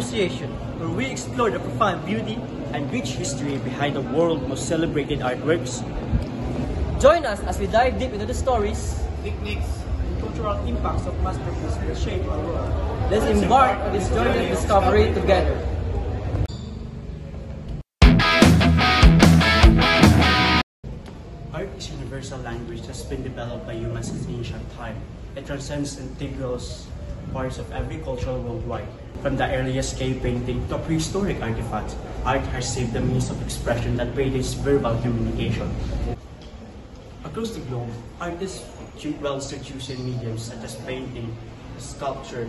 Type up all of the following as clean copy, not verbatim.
Appreciation, where we explore the profound beauty and rich history behind the world's most celebrated artworks. Join us as we dive deep into the stories, Techniques and cultural impacts of masterpieces that shape our world. let's embark on this journey of discovery together. Art is a universal language that's been developed by humans since ancient time. It transcends integral parts of every culture worldwide. From the earliest cave painting to prehistoric artifacts, art has shaped the means of expression that predates verbal communication. Across the globe, artists well using mediums such as painting, sculpture,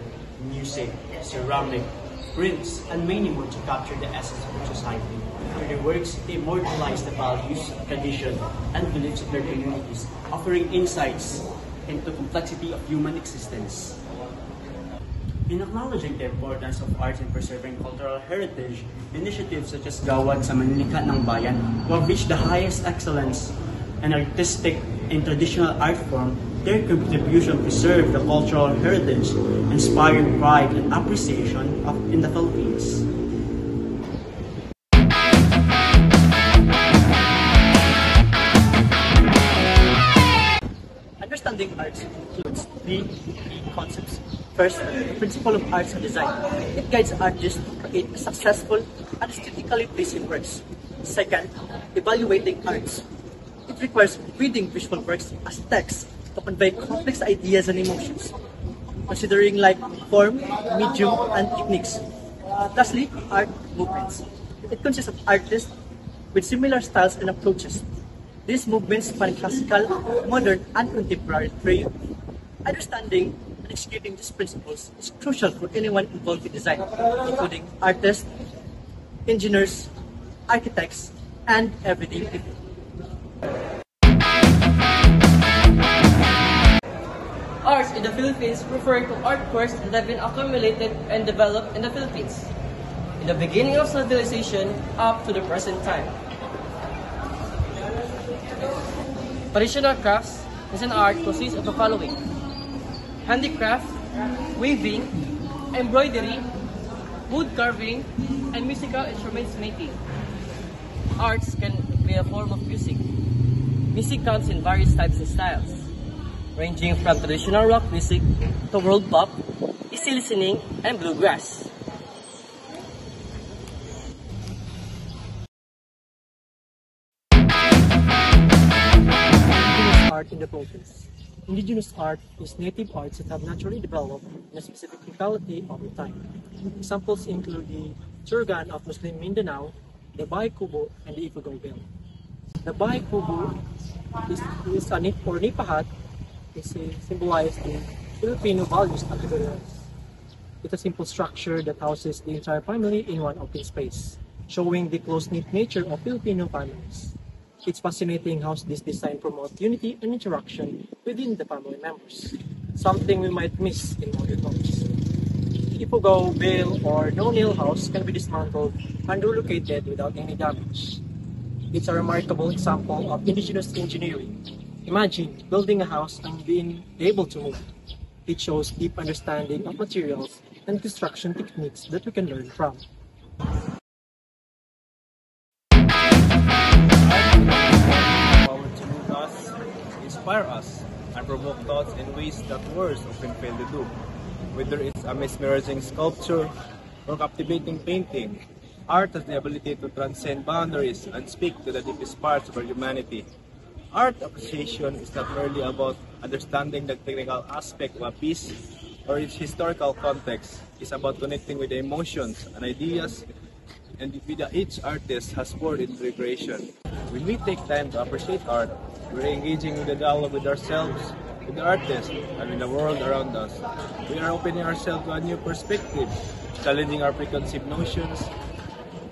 music, ceramic, prints, and many more to capture the essence of their society. Through their works, they immortalize the values, tradition, and beliefs of their communities, offering insights into the complexity of human existence. In acknowledging the importance of arts in preserving cultural heritage, initiatives such as Gawad sa Manlikat ng Bayan will reach the highest excellence and artistic and traditional art form. Their contribution preserve the cultural heritage, inspiring pride and appreciation in the Philippines. Understanding arts includes three key concepts. First, the principle of arts and design. It guides artists to create successful and aesthetically pleasing works. Second, evaluating arts. It requires reading visual works as text to convey complex ideas and emotions, considering like form, medium, and techniques. Lastly, art movements. It consists of artists with similar styles and approaches. These movements span classical, modern, and contemporary period. Understanding and executing these principles is crucial for anyone involved in design, including artists, engineers, architects, and everyday people. Arts in the Philippines refer to artworks that have been accumulated and developed in the Philippines, in the beginning of civilization up to the present time. Traditional crafts as an art consists of the following: handicraft, weaving, embroidery, wood carving, and musical instruments making. Arts can be a form of music. Music comes in various types and styles, ranging from traditional rock music to world pop, easy listening, and bluegrass. Indigenous art in the Philippines. Indigenous art is native arts that have naturally developed in a specific locality over time. Examples include the Turgan of Muslim Mindanao, the Bahay Kubo, and the Ifugao Bell. The Bahay Kubo is a nipahat. It symbolizes the Filipino values and tolerance. It's a simple structure that houses the entire family in one open space, showing the close-knit nature of Filipino families. It's fascinating how this design promotes unity and interaction within the family members, something we might miss in modern homes. Ifugao, Bale, or no-nail house can be dismantled and relocated without any damage. It's a remarkable example of indigenous engineering. Imagine building a house and being able to move. It shows deep understanding of materials and construction techniques that we can learn from. Power to move us, inspire us, and provoke thoughts in ways that words often fail to do. Whether it's a mesmerizing sculpture or captivating painting, art has the ability to transcend boundaries and speak to the deepest parts of our humanity. Art appreciation is not merely about understanding the technical aspect of a piece or its historical context. It's about connecting with the emotions and ideas and with each artist has poured into the creation. When we take time to appreciate art, we're engaging with the dialogue with ourselves, with the artist, and with the world around us. We are opening ourselves to a new perspective, challenging our preconceived notions,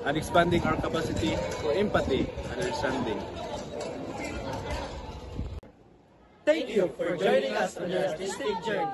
and expanding our capacity for empathy and understanding. Thank you for joining us on your artistic journey.